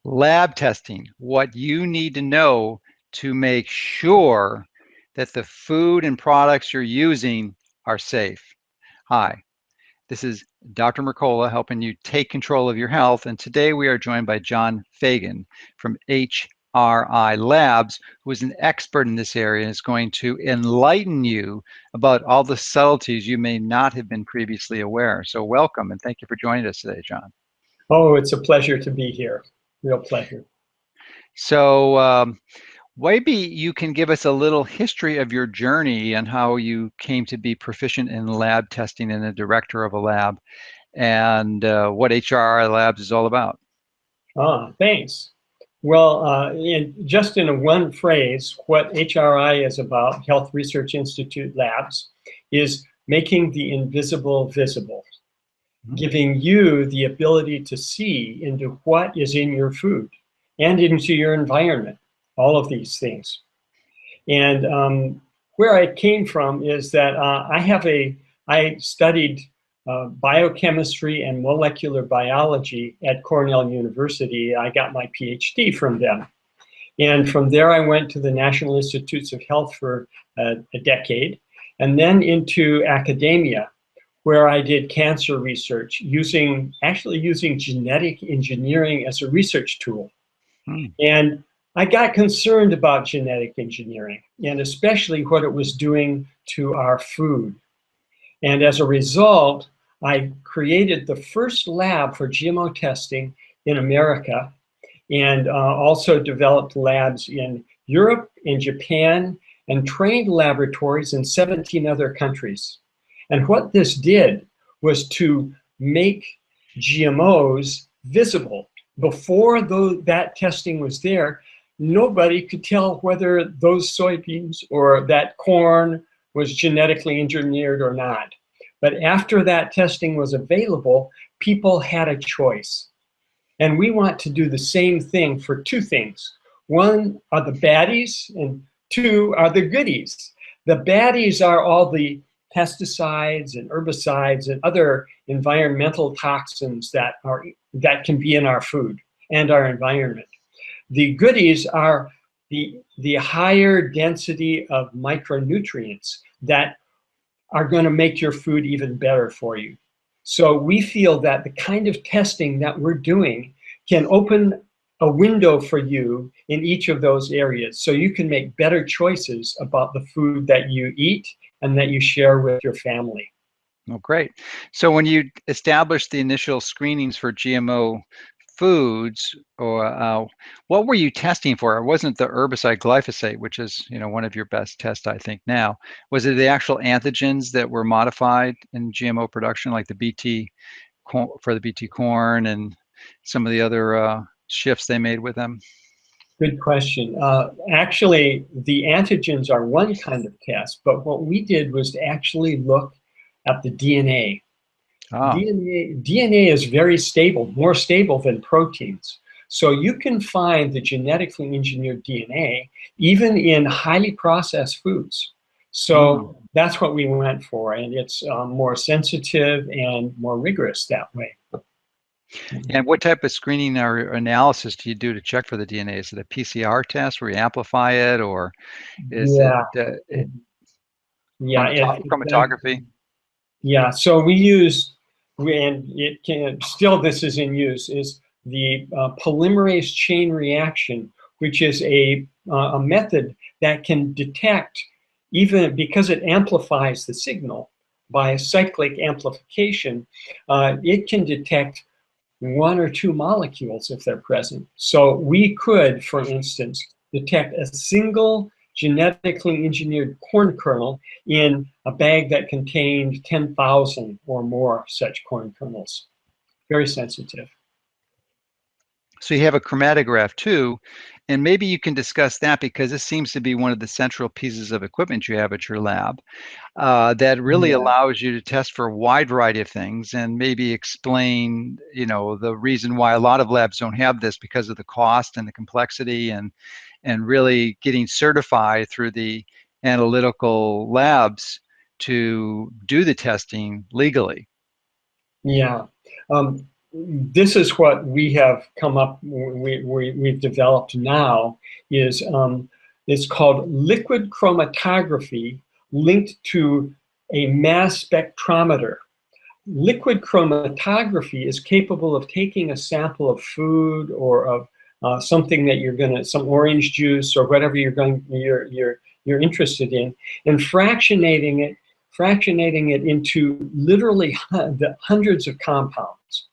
Lab testing, what you need to know to make sure that the food and products you're using are safe. Hi, this is Dr. Mercola helping you take control of your health. And today we are joined by John Fagan from HRI Labs, who is an expert in this area and is going to enlighten you about all the subtleties you may not have been previously aware. So welcome and thank you for joining us today, John. Oh, it's a pleasure to be here. Real pleasure. So maybe you can give us a little history of your journey and how you came to be proficient in lab testing and a director of a lab, and what HRI Labs is all about. Thanks. Well, just in one phrase, what HRI is about, Health Research Institute Labs, is making the invisible visible, giving you the ability to see into what is in your food and into your environment, all of these things. And where I came from is that I studied biochemistry and molecular biology at Cornell University. I got my PhD from them. And from there, I went to the National Institutes of Health for a decade, and then into academia, where I did cancer research actually using genetic engineering as a research tool. And I got concerned about genetic engineering, and especially what it was doing to our food. And as a result, I created the first lab for GMO testing in America, and also developed labs in Europe, in Japan, and trained laboratories in 17 other countries. And what this did was to make GMOs visible. Before that testing was there, nobody could tell whether those soybeans or that corn was genetically engineered or not. But after that testing was available, people had a choice. And we want to do the same thing for two things. One are the baddies, and two are the goodies. The baddies are all the pesticides and herbicides and other environmental toxins that can be in our food and our environment. The goodies are the higher density of micronutrients that are going to make your food even better for you. So we feel that the kind of testing that we're doing can open a window for you in each of those areas, so you can make better choices about the food that you eat and that you share with your family. Oh, great. So when you established the initial screenings for GMO foods, or what were you testing for? It wasn't the herbicide glyphosate, which is one of your best tests, I think now. Was it the actual antigens that were modified in GMO production, like the BT for the BT corn and some of the other shifts they made with them? Good question. Actually, the antigens are one kind of test, but what we did was to actually look at the DNA. DNA is very stable, more stable than proteins. So you can find the genetically engineered DNA even in highly processed foods. So that's what we went for, and it's more sensitive and more rigorous that way. And what type of screening or analysis do you do to check for the DNA? Is it a PCR test where you amplify it, or is it chromatography? Yeah, so we use, and it can still, this is in use, is the polymerase chain reaction, which is a method that can detect, even because it amplifies the signal by cyclic amplification, it can detect one or two molecules if they're present. So we could, for instance, detect a single genetically engineered corn kernel in a bag that contained 10,000 or more such corn kernels. Very sensitive. So you have a chromatograph too, and maybe you can discuss that, because this seems to be one of the central pieces of equipment you have at your lab that really allows you to test for a wide variety of things, and maybe explain, the reason why a lot of labs don't have this, because of the cost and the complexity, and really getting certified through the analytical labs to do the testing legally. Yeah. this is what we have come up, we've developed now, is it's called liquid chromatography linked to a mass spectrometer. Liquid chromatography is capable of taking a sample of food or of something that you're gonna, some orange juice or whatever you're interested in, and fractionating it into literally hundreds of compounds,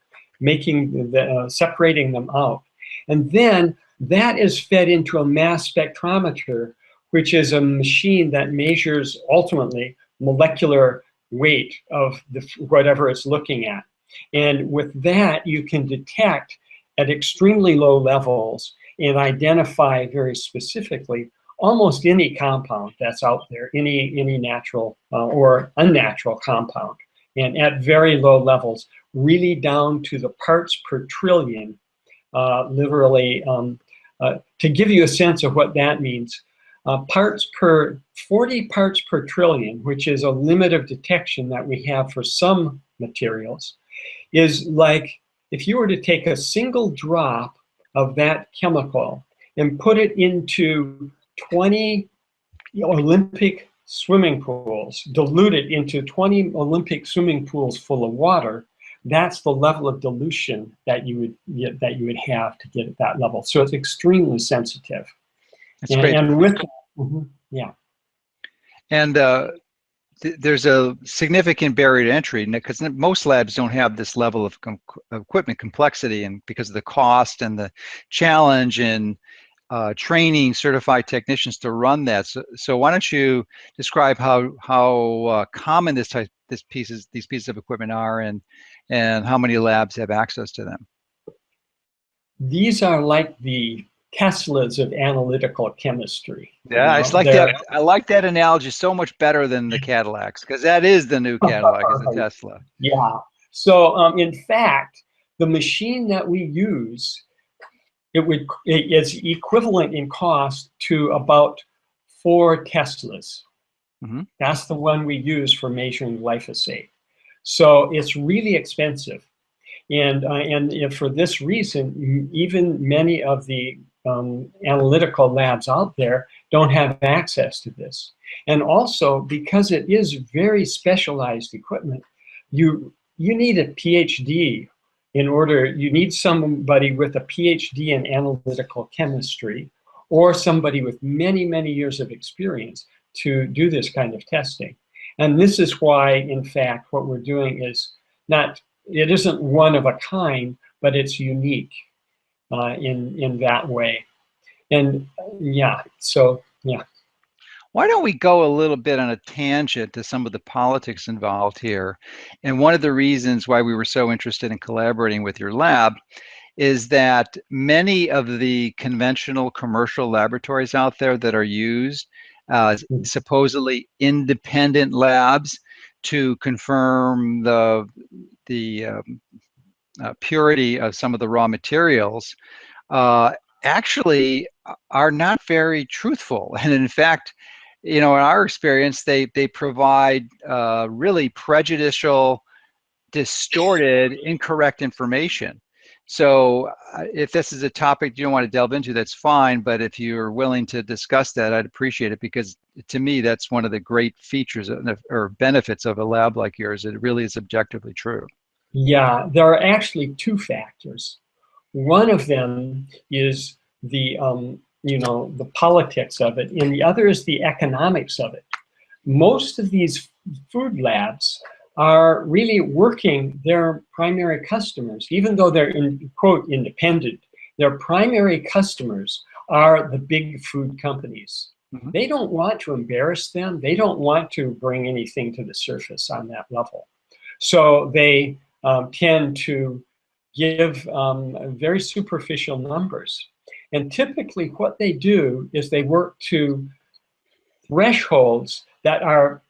separating them out. And then that is fed into a mass spectrometer, which is a machine that measures ultimately molecular weight of whatever it's looking at. And with that, you can detect at extremely low levels and identify very specifically almost any compound that's out there, any natural or unnatural compound. And at very low levels, really down to the parts per trillion, literally. To give you a sense of what that means, 40 parts per trillion, which is a limit of detection that we have for some materials, is like if you were to take a single drop of that chemical and put it into 20 Olympic swimming pools, dilute it into 20 Olympic swimming pools full of water, that's the level of dilution that you would have to get at that level. So it's extremely sensitive. That's great. And with yeah. And there's a significant barrier to entry because most labs don't have this level of equipment complexity, and because of the cost and the challenge in training certified technicians to run that. So why don't you describe how common these pieces of equipment are, and how many labs have access to them? These are like the Teslas of analytical chemistry. Yeah, I like that analogy so much better than the Cadillacs, because that is the new Cadillac, is the Tesla. Yeah. So in fact, the machine that we use, it is equivalent in cost to about 4 Teslas. Mm-hmm. That's the one we use for measuring glyphosate. So it's really expensive. And for this reason, even many of the analytical labs out there don't have access to this. And also, because it is very specialized equipment, you need a PhD you need somebody with a PhD in analytical chemistry, or somebody with many, many years of experience to do this kind of testing. And this is why, in fact, what we're doing is it isn't one of a kind, but it's unique in that way. And yeah, so yeah. Why don't we go a little bit on a tangent to some of the politics involved here? And one of the reasons why we were so interested in collaborating with your lab is that many of the conventional commercial laboratories out there that are used, supposedly independent labs to confirm the purity of some of the raw materials, actually are not very truthful. And in fact, in our experience, they provide really prejudicial, distorted, incorrect information. So if this is a topic you don't want to delve into, that's fine. But if you're willing to discuss that, I'd appreciate it, because to me, that's one of the great features or benefits of a lab like yours. It really is objectively true. Yeah, there are actually 2 factors. One of them is the the politics of it, and the other is the economics of it. Most of these food labs are really working their primary customers, even though they're quote independent. Their primary customers are the big food companies. Mm-hmm. They don't want to embarrass them. They don't want to bring anything to the surface on that level. So they tend to give very superficial numbers. And typically what they do is they work to thresholds that are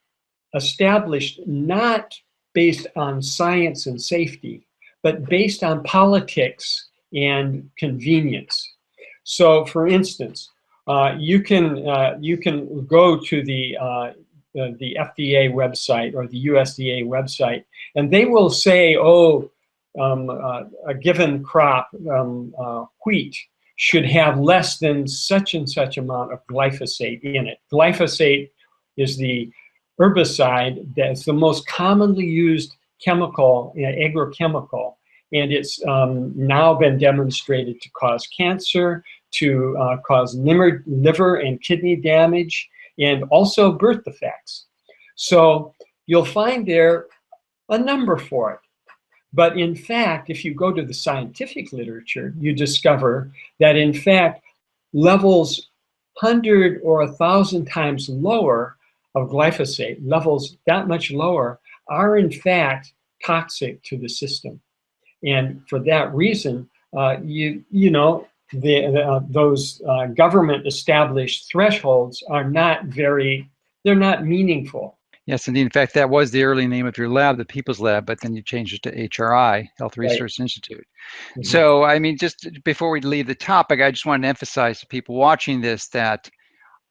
established not based on science and safety, but based on politics and convenience. So for instance, you can go to the FDA website or the USDA website, and they will say, oh, a given crop, wheat, should have less than such and such amount of glyphosate in it. Glyphosate is the herbicide that's the most commonly used chemical, agrochemical, and it's now been demonstrated to cause cancer, to cause liver and kidney damage, and also birth defects. So you'll find there a number for it. But in fact, if you go to the scientific literature, you discover that in fact, levels 100 or 1,000 times lower of glyphosate, levels that much lower, are in fact toxic to the system. And for that reason, those government established thresholds are not they're not meaningful. Yes, indeed. In fact, that was the early name of your lab, the People's Lab, but then you changed it to HRI, Health Research Institute. Mm-hmm. So, I mean, just before we leave the topic, I just wanted to emphasize to people watching this that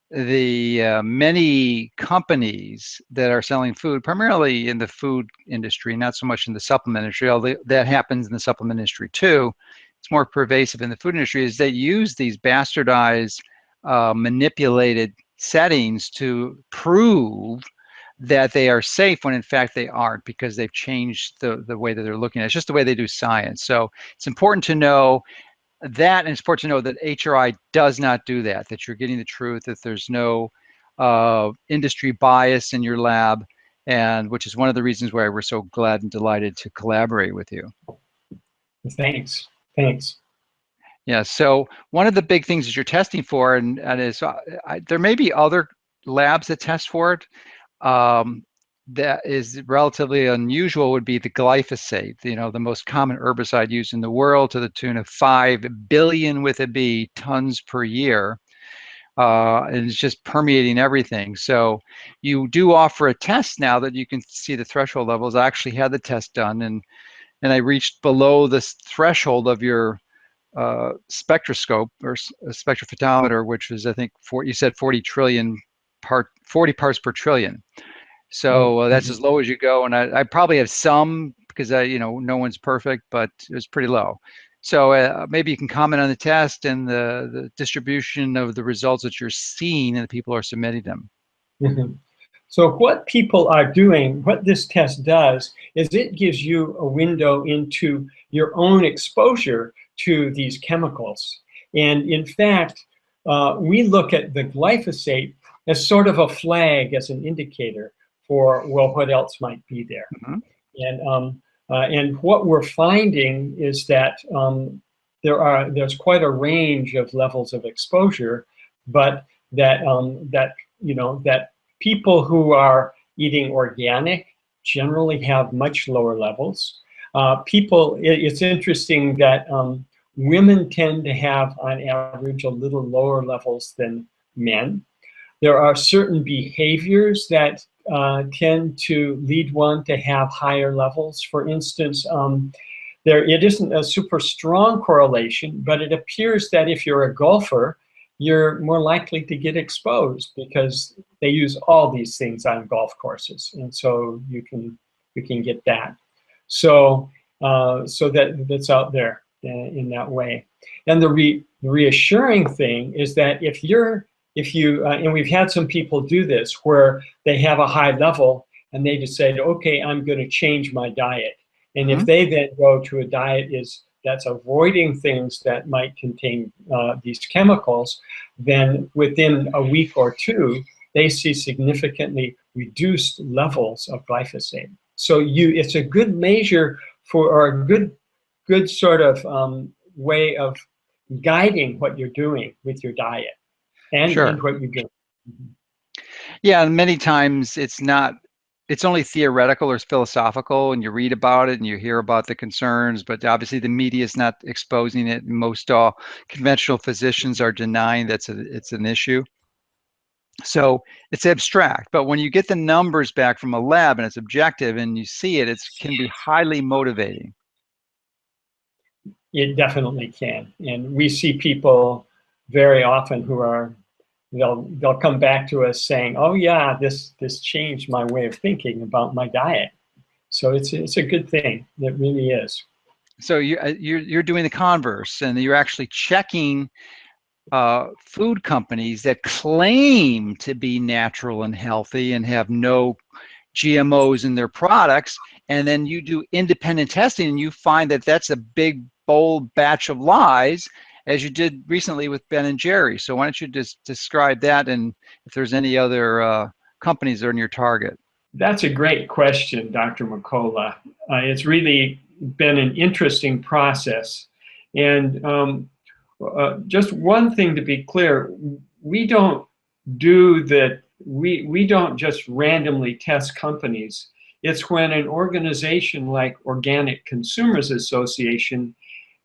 the many companies that are selling food, primarily in the food industry, not so much in the supplement industry, although that happens in the supplement industry too, it's more pervasive in the food industry, is they use these bastardized, manipulated settings to prove that they are safe when in fact they aren't, because they've changed the way that they're looking at it. It's just the way they do science. So it's important to know that, and it's important to know that HRI does not do that, that you're getting the truth, that there's no industry bias in your lab, and which is one of the reasons why we're so glad and delighted to collaborate with you. Thanks. Yeah, so one of the big things that you're testing for, and is there may be other labs that test for it, that is relatively unusual, would be the glyphosate, the most common herbicide used in the world, to the tune of 5 billion with a B tons per year. And it's just permeating everything. So you do offer a test now that you can see the threshold levels. I actually had the test done, and I reached below this threshold of your spectroscope or spectrophotometer, which is, I think, you said 40 parts per trillion. So that's as low as you go, and I probably have some, because no one's perfect, but it was pretty low. So maybe you can comment on the test and the distribution of the results that you're seeing and the people are submitting them. Mm-hmm. So what people are doing, what this test does, is it gives you a window into your own exposure to these chemicals. And in fact, we look at the glyphosate as sort of a flag, as an indicator for, well, what else might be there. Mm-hmm. And what we're finding is that there's quite a range of levels of exposure, but that people who are eating organic generally have much lower levels. It's interesting that women tend to have, on average, a little lower levels than men. There are certain behaviors that tend to lead one to have higher levels. For instance, it isn't a super strong correlation, but it appears that if you're a golfer, you're more likely to get exposed, because they use all these things on golf courses, and so you can get that. So that's out there in that way. And the reassuring thing is that if you and we've had some people do this where they have a high level and they decide, okay, I'm going to change my diet. And if they then go to a diet that's avoiding things that might contain these chemicals, then within a week or two, they see significantly reduced levels of glyphosate. So it's a good measure or a good sort of way of guiding what you're doing with your diet and what you do. Yeah, and many times it's only theoretical or philosophical, and you read about it and you hear about the concerns, but obviously the media is not exposing it. Most conventional physicians are denying it's an issue. So it's abstract, but when you get the numbers back from a lab and it's objective and you see it, can be highly motivating. It definitely can. And we see people very often who are, they'll come back to us saying, oh yeah, this changed my way of thinking about my diet. So it's a good thing. It really is. So you're doing the converse, and you're actually checking food companies that claim to be natural and healthy and have no GMOs in their products, and then you do independent testing and you find that that's a big, bold batch of lies, as you did recently with Ben and Jerry. So why don't you just describe that, and if there's any other companies that are in your target? That's a great question, Dr. Mercola. It's really been an interesting process. And just one thing to be clear, we don't we don't just randomly test companies. It's when an organization like Organic Consumers Association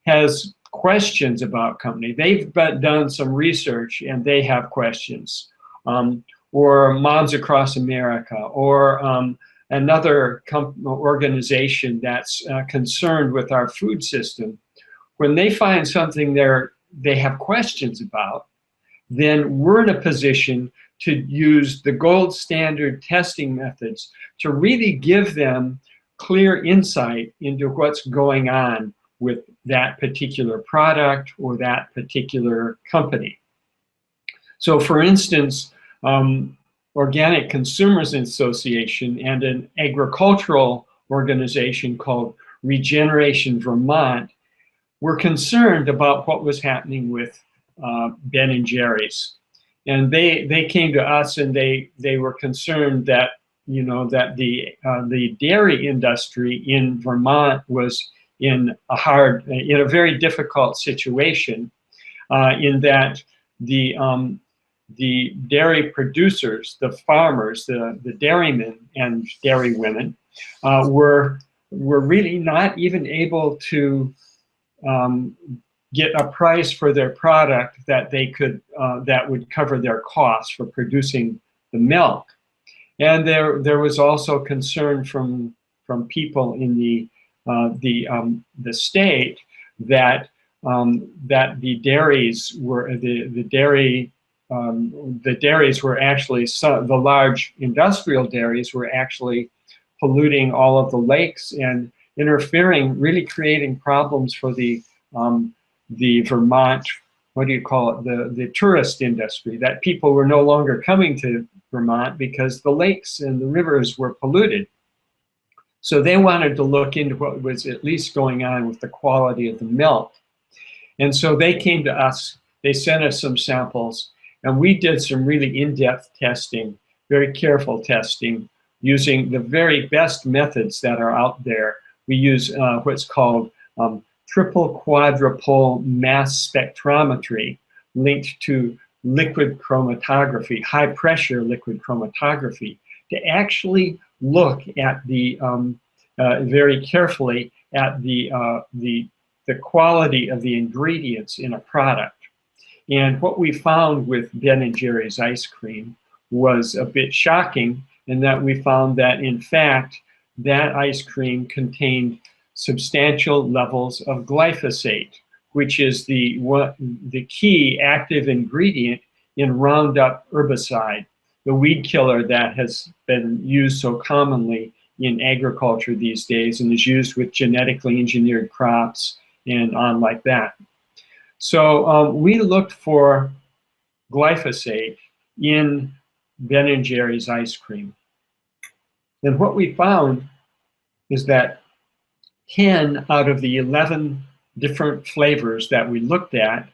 has questions about company. They've done some research and they have questions. Or Moms Across America, or another organization that's concerned with our food system. When they find something they have questions about, then we're in a position to use the gold standard testing methods to really give them clear insight into what's going on with that particular product or that particular company. So for instance, Organic Consumers Association and an agricultural organization called Regeneration Vermont were concerned about what was happening with Ben and Jerry's. And they came to us and they were concerned that, you know, that the dairy industry in Vermont was in a very difficult situation, in that the dairy producers, the farmers, the dairymen and dairy women were really not even able to get a price for their product that they could that would cover their costs for producing the milk. And there was also concern from people in the state that that the dairies were the dairies were actually, the large industrial dairies were actually polluting all of the lakes and interfering, really creating problems for the Vermont, what do you call it, the tourist industry, that people were no longer coming to Vermont because the lakes and the rivers were polluted. So they wanted to look into what was at least going on with the quality of the milk. And so they came to us, they sent us some samples, and we did some really in-depth testing, very careful testing, using the very best methods that are out there. We use what's called triple quadrupole mass spectrometry linked to liquid chromatography, high pressure liquid chromatography, to actually look at the very carefully at the quality of the ingredients in a product. And what we found with Ben & Jerry's ice cream was a bit shocking, in that we found that, in fact, that ice cream contained substantial levels of glyphosate, which is the key active ingredient in Roundup herbicide, the weed killer that has been used so commonly in agriculture these days and is used with genetically engineered crops and on like that. So we looked for glyphosate in Ben & Jerry's ice cream. And what we found is that 10 out of the 11 different flavors that we looked at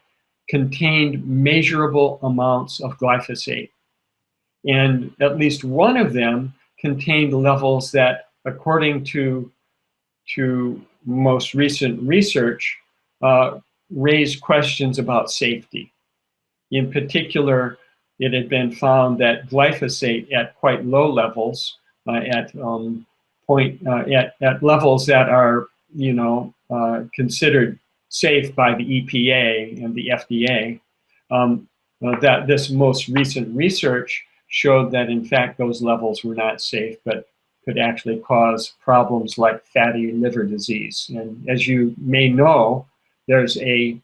contained measurable amounts of glyphosate. And at least one of them contained levels that, according to most recent research, raised questions about safety. In particular, it had been found that glyphosate at quite low levels, at levels that are, considered safe by the EPA and the FDA, that this most recent research showed that, in fact, those levels were not safe, but could actually cause problems like fatty liver disease. And as you may know, there's an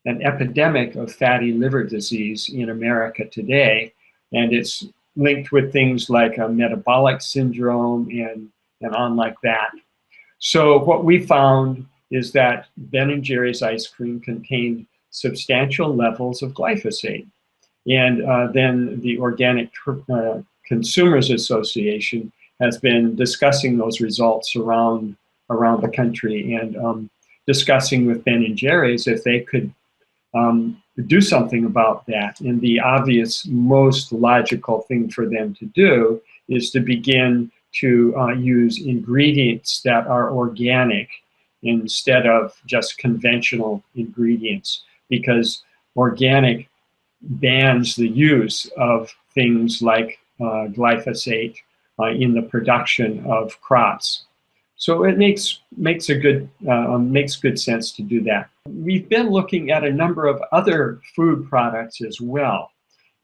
epidemic of fatty liver disease in America today, and it's linked with things like a metabolic syndrome and on like that. So what we found is that Ben & Jerry's ice cream contained substantial levels of glyphosate. And then the Organic Consumers Association has been discussing those results around the country, and discussing with Ben & Jerry's if they could do something about that. And the obvious, most logical thing for them to do is to begin to use ingredients that are organic instead of just conventional ingredients, because organic bans the use of things like glyphosate in the production of crops. So it makes good sense to do that. We've been looking at a number of other food products as well,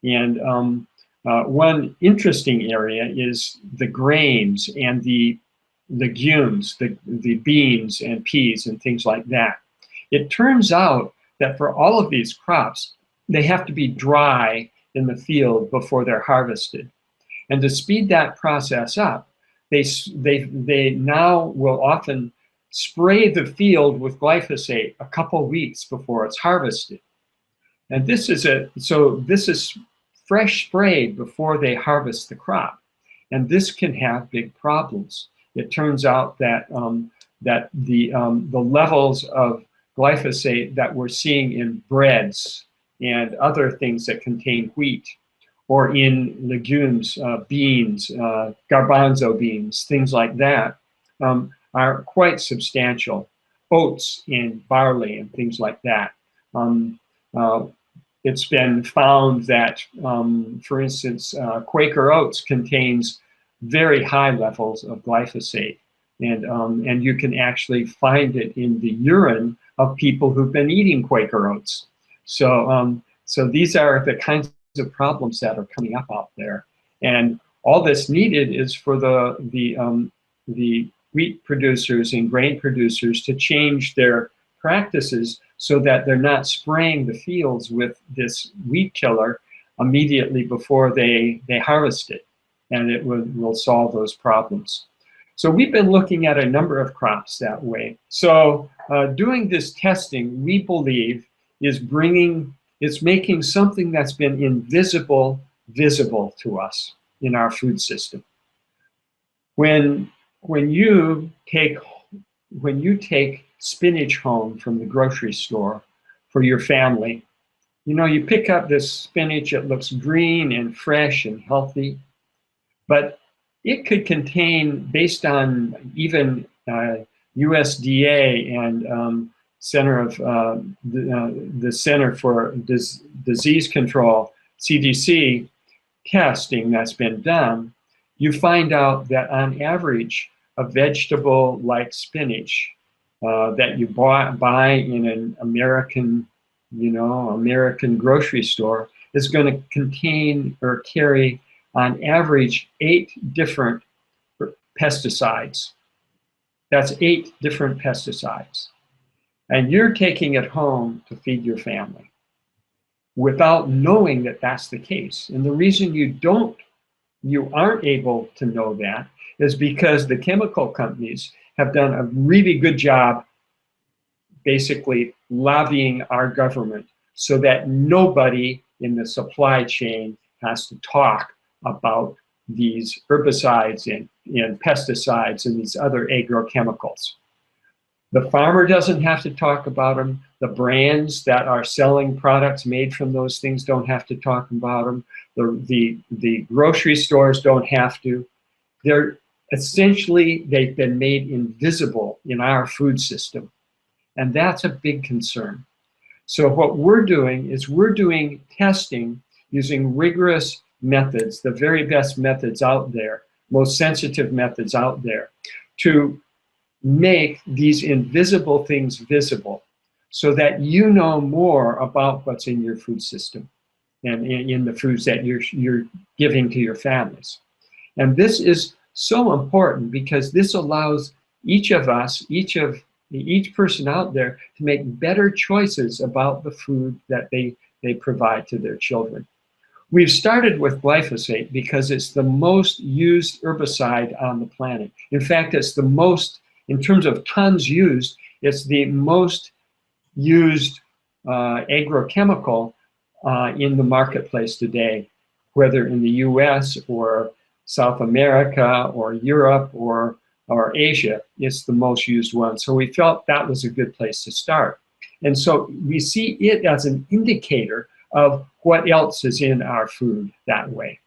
and one interesting area is the grains and the legumes, the beans and peas and things like that. It turns out that for all of these crops, they have to be dry in the field before they're harvested. And to speed that process up, they now will often spray the field with glyphosate a couple weeks before it's harvested. And this is fresh sprayed before they harvest the crop. And this can have big problems. It turns out that the levels of glyphosate that we're seeing in breads and other things that contain wheat, or in legumes, beans, garbanzo beans, things like that, are quite substantial. Oats and barley and things like that. It's been found that, for instance, Quaker oats contains very high levels of glyphosate, and you can actually find it in the urine of people who've been eating Quaker oats. So these are the kinds of problems that are coming up out there, and all that's needed is for the wheat producers and grain producers to change their practices so that they're not spraying the fields with this weed killer immediately before they harvest it, and it will solve those problems. So we've been looking at a number of crops that way. So doing this testing, we believe, is making something that's been invisible visible to us in our food system. When you take spinach home from the grocery store for your family, you pick up this spinach, it looks green and fresh and healthy, but it could contain, based on even USDA and the Center for Disease Control, CDC, testing that's been done, you find out that on average, a vegetable like spinach that you buy in an American grocery store is going to contain or carry on average 8 different pesticides. That's 8 different pesticides. And you're taking it home to feed your family without knowing that that's the case. And the reason you aren't able to know that is because the chemical companies have done a really good job basically lobbying our government so that nobody in the supply chain has to talk about these herbicides and pesticides and these other agrochemicals. The farmer doesn't have to talk about them. The brands that are selling products made from those things don't have to talk about them. The grocery stores don't have to. They've been made invisible in our food system. And that's a big concern. So what we're doing is we're doing testing using rigorous methods, the very best methods out there, most sensitive methods out there, to make these invisible things visible so that you know more about what's in your food system and in the foods that you're giving to your families. And this is so important because this allows each of us, each person out there to make better choices about the food that they provide to their children. We've started with glyphosate because it's the most used herbicide on the planet. In fact, it's the most, in terms of tons used, It's the most used agrochemical in the marketplace today, whether in the US or South America or Europe or Asia. It's the most used one. So we felt that was a good place to start. And so we see it as an indicator of what else is in our food that way.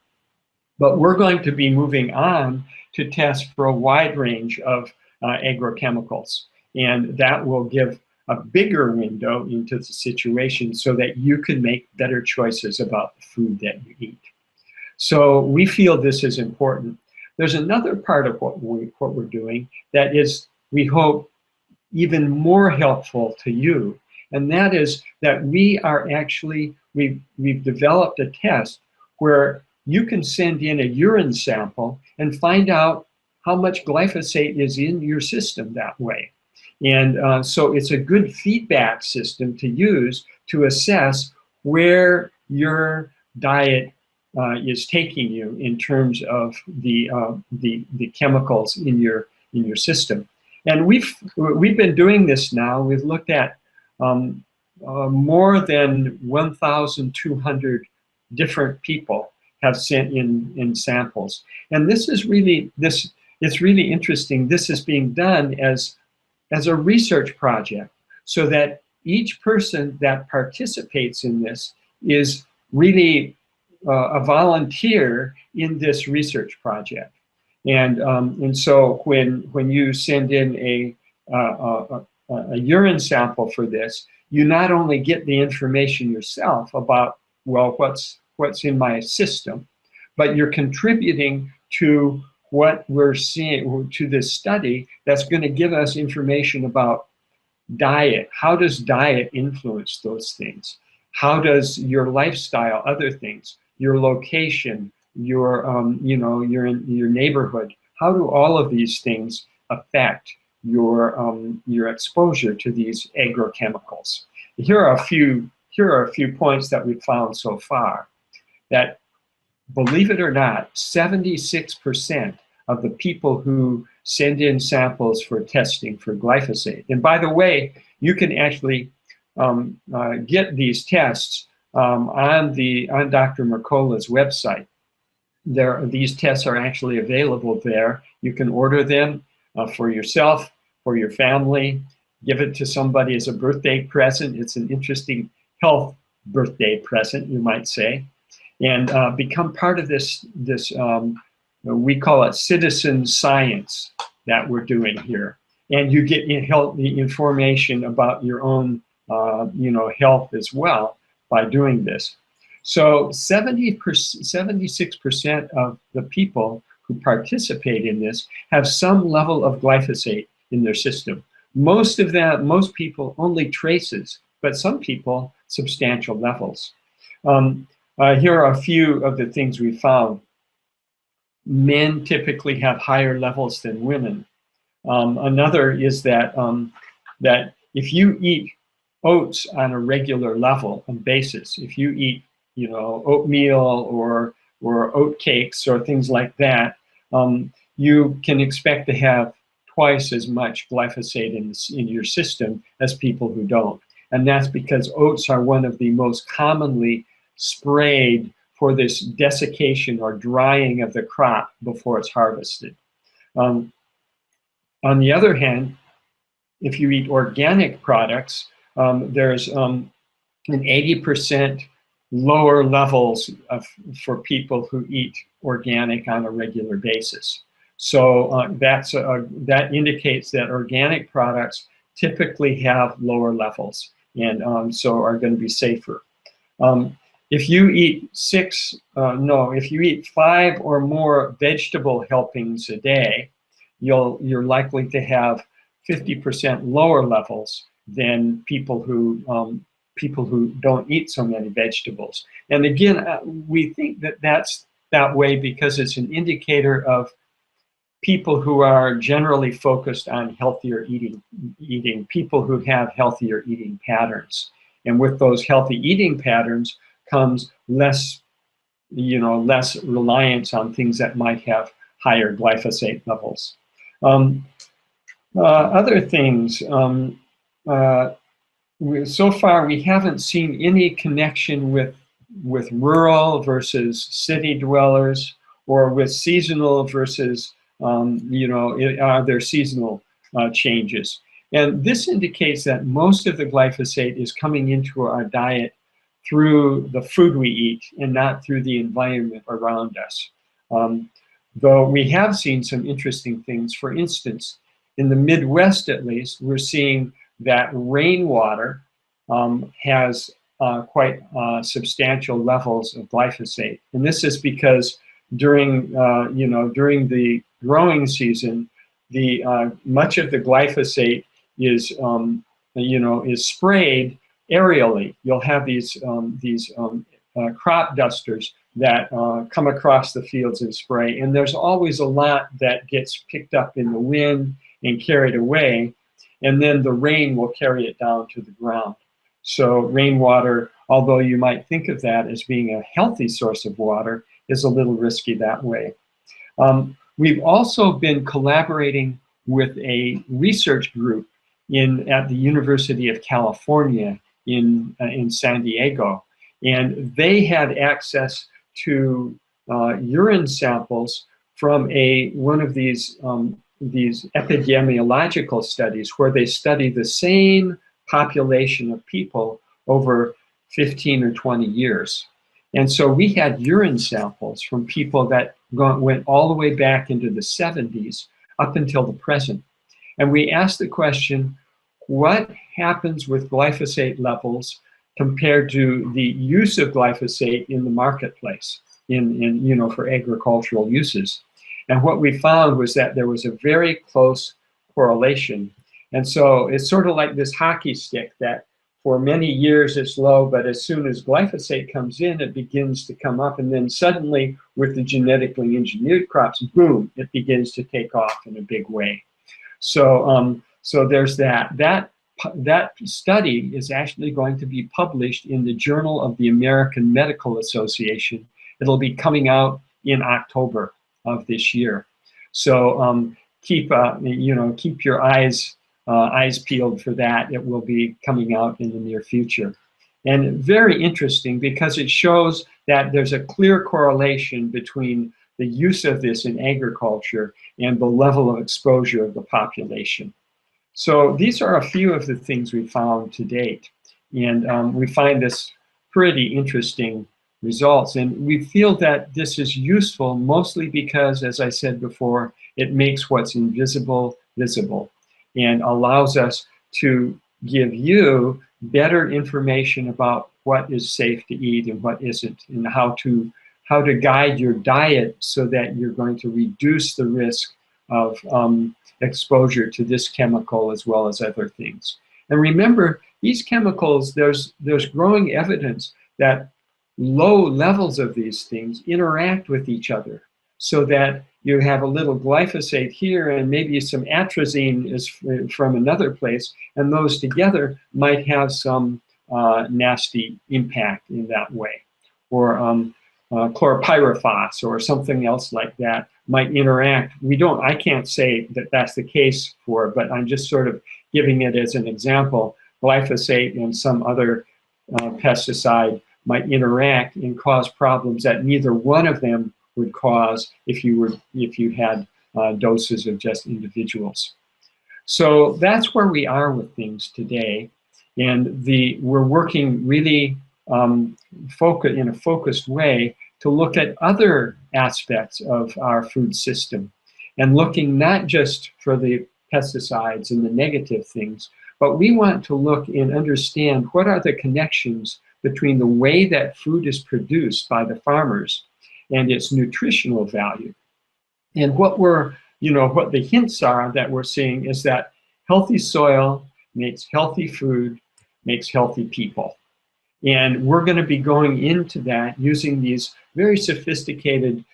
But we're going to be moving on to test for a wide range of agrochemicals. And that will give a bigger window into the situation so that you can make better choices about the food that you eat. So we feel this is important. There's another part of what we're doing that is, we hope, even more helpful to you. And that is that we are actually, we've developed a test where you can send in a urine sample and find out how much glyphosate is in your system that way. And so it's a good feedback system to use to assess where your diet is taking you in terms of the chemicals in your system. And we've been doing this now. We've looked at more than 1,200 different people have sent in samples. And this is really, it's really interesting. This is being done as a research project, so that each person that participates in this is really a volunteer in this research project. And so when you send in a urine sample for this, you not only get the information yourself about, well, what's in my system, but you're contributing to what we're seeing, to this study that's going to give us information about diet. How does diet influence those things? How does your lifestyle, other things, your location, your your neighborhood, how do all of these things affect your exposure to these agrochemicals? Here are a few points that we've found so far. That, believe it or not, 76% of the people who send in samples for testing for glyphosate, and by the way, you can actually get these tests on Dr. Mercola's website. These tests are actually available there. You can order them for yourself, for your family, give it to somebody as a birthday present. It's an interesting health birthday present, you might say, and become part of this we call it citizen science that we're doing here. And you get healthy information about your own health as well by doing this. So 76% of the people who participate in this have some level of glyphosate in their system. Most people only traces, but some people substantial levels. Here are a few of the things we found. Men typically have higher levels than women. Another is that that if you eat oats on a regular level and basis, if you eat oatmeal or oat cakes or things like that, you can expect to have twice as much glyphosate in your system as people who don't. And that's because oats are one of the most commonly sprayed for this desiccation or drying of the crop before it's harvested. On the other hand, if you eat organic products, there's an 80% lower levels for people who eat organic on a regular basis. So that indicates that organic products typically have lower levels, and so are going to be safer. If you eat if you eat 5 or more vegetable helpings a day, you're likely to have 50% lower levels than people who don't eat so many vegetables. And again, we think that that's that way because it's an indicator of people who are generally focused on healthier eating, people who have healthier eating patterns. And with those healthy eating patterns comes less reliance on things that might have higher glyphosate levels. Other things, so far we haven't seen any connection with rural versus city dwellers, or with seasonal versus, are there seasonal changes. And this indicates that most of the glyphosate is coming into our diet through the food we eat and not through the environment around us. Though we have seen some interesting things. For instance, in the Midwest at least, we're seeing that rainwater has quite substantial levels of glyphosate. And this is because during the growing season, much of the glyphosate is sprayed aerially. You'll have these crop dusters that come across the fields and spray, and there's always a lot that gets picked up in the wind and carried away, and then the rain will carry it down to the ground. So rainwater, although you might think of that as being a healthy source of water, is a little risky that way. We've also been collaborating with a research group at the University of California in San Diego, and they had access to urine samples from one of these epidemiological studies where they study the same population of people over 15 or 20 years. And so we had urine samples from people that went all the way back into the 70s up until the present. And we asked the question, what happens with glyphosate levels compared to the use of glyphosate in the marketplace, for agricultural uses? And what we found was that there was a very close correlation. And so it's sort of like this hockey stick that for many years it's low, but as soon as glyphosate comes in, it begins to come up. And then suddenly with the genetically engineered crops, boom, it begins to take off in a big way. So, so there's that. That study is actually going to be published in the Journal of the American Medical Association. It'll be coming out in October of this year. So keep your eyes peeled for that. It will be coming out in the near future. And very interesting because it shows that there's a clear correlation between the use of this in agriculture and the level of exposure of the population. So these are a few of the things we found to date. And we find this pretty interesting results. And we feel that this is useful mostly because, as I said before, it makes what's invisible visible and allows us to give you better information about what is safe to eat and what isn't, and how to guide your diet so that you're going to reduce the risk of exposure to this chemical as well as other things. And remember, these chemicals, there's growing evidence that low levels of these things interact with each other, so that you have a little glyphosate here and maybe some atrazine is from another place, and those together might have some nasty impact in that way. Or chlorpyrifos or something else like that might interact. I can't say that that's the case for, but I'm just sort of giving it as an example. Glyphosate and some other pesticide might interact and cause problems that neither one of them would cause if you had doses of just individuals. So that's where we are with things today, and we're working really in a focused way to look at other aspects of our food system, and looking not just for the pesticides and the negative things, but we want to look and understand what are the connections between the way that food is produced by the farmers and its nutritional value. And what the hints are that we're seeing is that healthy soil makes healthy food, makes healthy people. And we're going to be going into that using these very sophisticated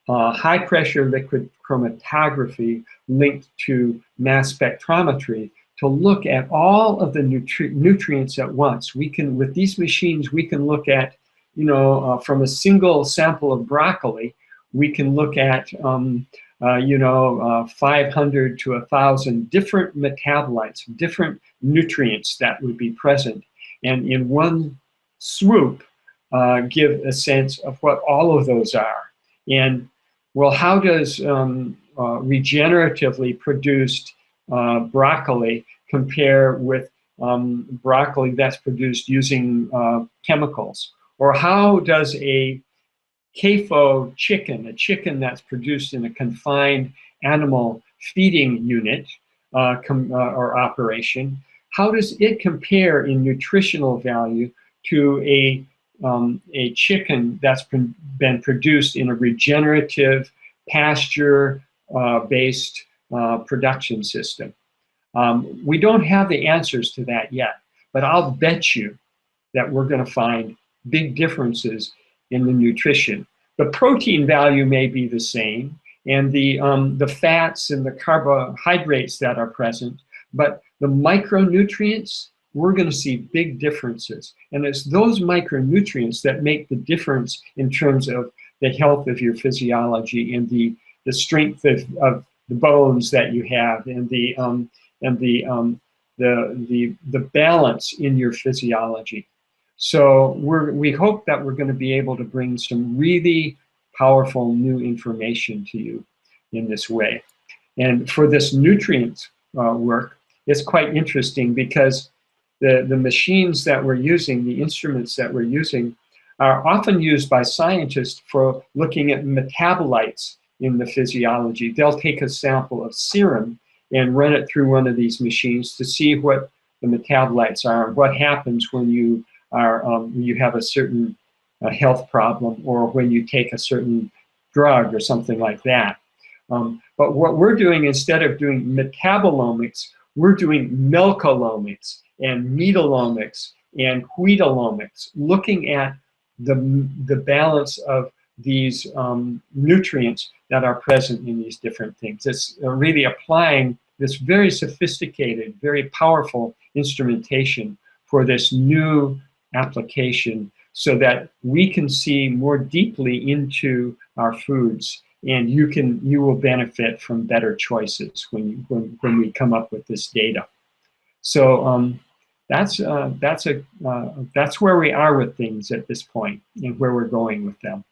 high pressure liquid chromatography linked to mass spectrometry to look at all of the nutrients at once. With these machines, we can look at, from a single sample of broccoli, we can look at 500 to 1,000 different metabolites, different nutrients that would be present. And in one swoop, give a sense of what all of those are. And well, how does regeneratively produced broccoli compare with broccoli that's produced using chemicals? Or how does a CAFO chicken, a chicken that's produced in a confined animal feeding unit or operation, how does it compare in nutritional value to a chicken that's been produced in a regenerative pasture-based production system? We don't have the answers to that yet, but I'll bet you that we're going to find big differences in the nutrition. The protein value may be the same, and the fats and the carbohydrates that are present, but the micronutrients, we're going to see big differences. And it's those micronutrients that make the difference in terms of the health of your physiology and the strength of the bones that you have, and the balance in your physiology. So we hope that we're going to be able to bring some really powerful new information to you in this way. And for this nutrient work, it's quite interesting because the machines that we're using, the instruments that we're using, are often used by scientists for looking at metabolites in the physiology. They'll take a sample of serum and run it through one of these machines to see what the metabolites are, and what happens when you have a certain health problem, or when you take a certain drug or something like that. But what we're doing, instead of doing metabolomics, we're doing milkolomics and metalomics and wheatalomics, looking at the balance of these nutrients that are present in these different things. It's really applying this very sophisticated, very powerful instrumentation for this new application, so that we can see more deeply into our foods, and you will benefit from better choices when we come up with this data. So that's where we are with things at this point, and where we're going with them.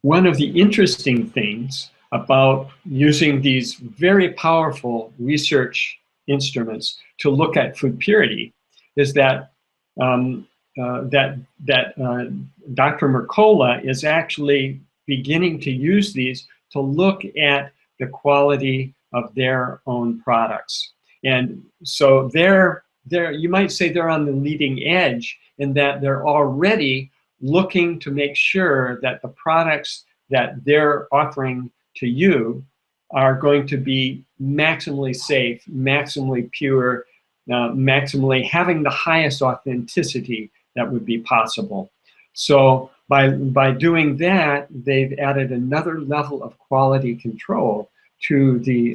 One of the interesting things about using these very powerful research instruments to look at food purity is that Dr. Mercola is actually beginning to use these to look at the quality of their own products. And so you might say they're on the leading edge, in that they're already looking to make sure that the products that they're offering to you are going to be maximally safe, maximally pure, maximally having the highest authenticity that would be possible. So by doing that, they've added another level of quality control to the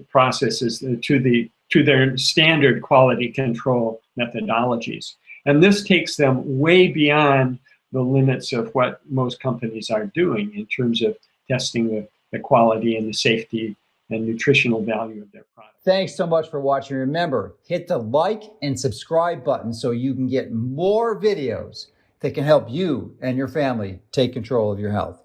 processes, to their standard quality control methodologies. And this takes them way beyond the limits of what most companies are doing in terms of testing the quality and the safety and nutritional value of their product. Thanks so much for watching. Remember, hit the like and subscribe button so you can get more videos that can help you and your family take control of your health.